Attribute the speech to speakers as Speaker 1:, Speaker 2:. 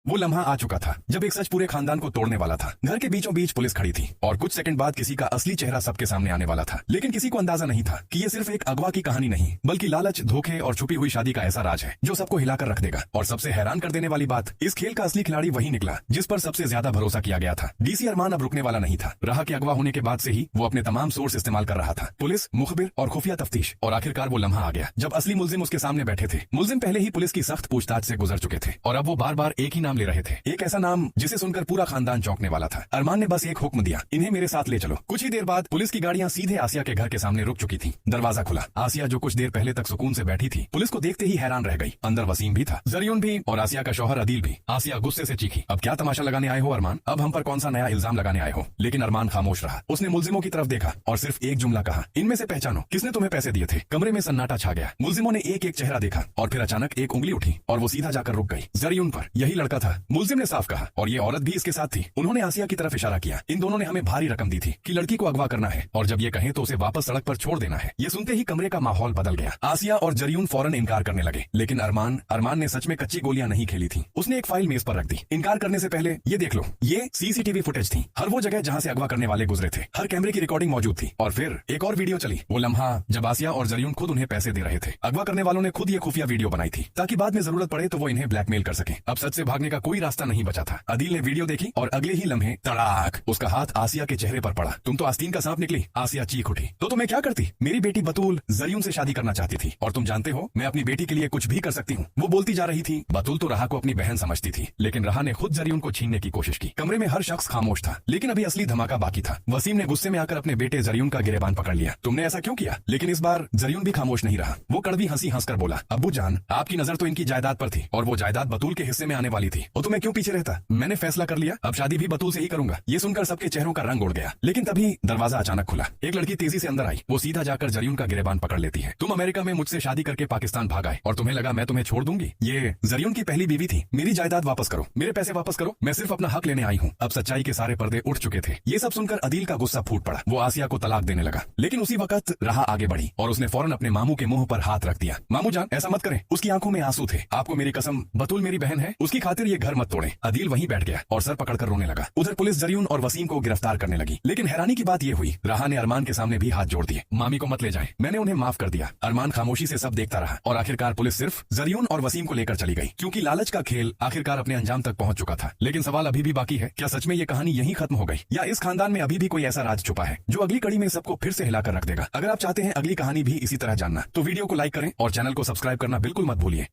Speaker 1: वो लम्हा आ चुका था जब एक सच पूरे खानदान को तोड़ने वाला था। घर के बीचों बीच पुलिस खड़ी थी और कुछ सेकंड बाद किसी का असली चेहरा सबके सामने आने वाला था। लेकिन किसी को अंदाजा नहीं था कि ये सिर्फ एक अगवा की कहानी नहीं बल्कि लालच, धोखे और छुपी हुई शादी का ऐसा राज है जो सबको हिलाकर रख देगा। और सबसे हैरान कर देने वाली बात, इस खेल का असली खिलाड़ी वही निकला जिस पर सबसे ज्यादा भरोसा किया गया था। डीसी अरमान अब रुकने वाला नहीं था। राह के अगवा होने के बाद से ही वो अपने तमाम सोर्स इस्तेमाल कर रहा था, पुलिस, मुखबिर और खुफिया तफ्तीश। और आखिरकार वो लम्हा आ गया जब असली मुलजिम उसके सामने बैठे थे। मुलजिम पहले ही पुलिस की सख्त पूछताछ से गुजर चुके थे और अब वो बार बार एक ही नाम ले रहे थे, एक ऐसा नाम जिसे सुनकर पूरा खानदान चौंकने वाला था। अरमान ने बस एक हुक्म दिया, इन्हें मेरे साथ ले चलो। कुछ ही देर बाद पुलिस की गाड़ियां सीधे आसिया के घर के सामने रुक चुकी थी। दरवाजा खुला। आसिया जो कुछ देर पहले तक सुकून से बैठी थी, पुलिस को देखते ही हैरान रह गई। अंदर वसीम भी था, जरियुन भी और आसिया का शौहर अदील भी। आसिया गुस्से से चीखी, अब क्या तमाशा लगाने आए हो अरमान? अब हम पर कौन सा नया इल्जाम लगाने आए हो? लेकिन अरमान खामोश रहा। उसने मुलजिमों की तरफ देखा और सिर्फ एक जुमला कहा, इनमें से पहचानो किसने तुम्हें पैसे दिए थे। कमरे में सन्नाटा छा गया। मुलजिमों ने एक एक चेहरा देखा और फिर अचानक एक उंगली उठी और वो सीधा जाकर रुक गई, जरियुन पर। यही लड़का था, मुलजिम ने साफ कहा, और ये औरत भी इसके साथ थी। उन्होंने आसिया की तरफ इशारा किया। इन दोनों ने हमें भारी रकम दी थी कि लड़की को अगवा करना है और जब ये कहें तो उसे वापस सड़क पर छोड़ देना है। ये सुनते ही कमरे का माहौल बदल गया। आसिया और जरियुन फौरन इनकार करने लगे। लेकिन अरमान ने सच में कच्ची गोलियां नहीं खेली थी। उसने एक फाइल मेज पर रख दी। इनकार करने से पहले ये देख लो, ये सीसीटीवी फुटेज थी, हर वो जगह जहां से अगवा करने वाले गुजरे थे। हर कैमरे की रिकॉर्डिंग मौजूद थी। और फिर एक और वीडियो चली, वो लम्हा जब आसिया और जरियुन खुद उन्हें पैसे दे रहे थे। अगवा करने वालों ने खुद ये खुफिया वीडियो बनाई थी ताकि बाद में जरूरत पड़े तो वो इन्हें ब्लैकमेल कर सके। अब सच से भागने का कोई रास्ता नहीं बचा था। अदील ने वीडियो देखी और अगले ही लम्हे तड़ाक उसका हाथ आसिया के चेहरे पर पड़ा। तुम तो आस्तीन का सांप निकली। आसिया चीख उठी, तो तुम्हें क्या करती? मेरी बेटी बतूल जरियुन से शादी करना चाहती थी और तुम जानते हो मैं अपनी बेटी के लिए कुछ भी कर सकती हूँ। वो बोलती जा रही थी। बतूल तो राह को अपनी बहन समझती थी, लेकिन राह ने खुद जरियुन को छीनने की कोशिश की। कमरे में हर शख्स खामोश था, लेकिन अभी असली धमाका बाकी था। वसीम ने गुस्से में आकर अपने बेटे जरियुन का गिरेबान पकड़ लिया। तुमने ऐसा क्यों किया? लेकिन इस बार जरियुन भी खामोश नहीं रहा। वो कड़वी हंसी हंसकर बोला, अब्बू जान, आपकी नजर तो इनकी जायदाद पर थी और वो जायदाद बतूल के हिस्से में आने वाली थी। और तुम्हें क्यों पीछे रहता? मैंने फैसला कर लिया, अब शादी भी बतूल से ही करूंगा। ये सुनकर सबके चेहरों का रंग उड़ गया। लेकिन तभी दरवाजा अचानक खुला। एक लड़की तेजी से अंदर आई। वो सीधा जाकर जरियुन का गिरेबान पकड़ लेती है। तुम अमेरिका में मुझसे शादी करके पाकिस्तान भाग आए और तुम्हें लगा मैं तुम्हें छोड़ दूंगी। ये जरियुन की पहली बीवी थी। मेरी जायदाद वापस करो, मेरे पैसे वापस करो, मैं सिर्फ अपना हक लेने आई हूँ। अब सच्चाई के सारे पर्दे उठ चुके थे। ये सब सुनकर अदील का गुस्सा फूट पड़ा। वो आसिया को तलाक देने लगा। लेकिन उसी वक्त राह आगे बढ़ी और उसने फौरन अपने मामू के मुंह पर हाथ रख दिया। मामू जान, ऐसा मत करें। उसकी आंखों में आंसू थे। आपको मेरी कसम, बतूल मेरी बहन है, उसकी खातिर ये घर मत तोड़े। अदील वहीं बैठ गया और सर पकड़कर रोने लगा। उधर पुलिस जरियुन और वसीम को गिरफ्तार करने लगी। लेकिन हैरानी की बात ये हुई, राह ने अरमान के सामने भी हाथ जोड़ दिए। मामी को मत ले जाएं, मैंने उन्हें माफ कर दिया। अरमान खामोशी से सब देखता रहा और आखिरकार पुलिस सिर्फ जरियुन और वसीम को लेकर चली गई, क्योंकि लालच का खेल आखिरकार अपने अंजाम तक पहुंच चुका था। लेकिन सवाल अभी भी बाकी है, क्या सच में ये कहानी यहीं खत्म हो गई या इस खानदान में अभी भी कोई ऐसा राज छुपा है जो अगली कड़ी में सबको फिर से हिलाकर रख देगा? अगर आप चाहते हैं अगली कहानी भी इसी तरह जानना तो वीडियो को लाइक करें और चैनल को सब्सक्राइब करना बिल्कुल मत भूलिए।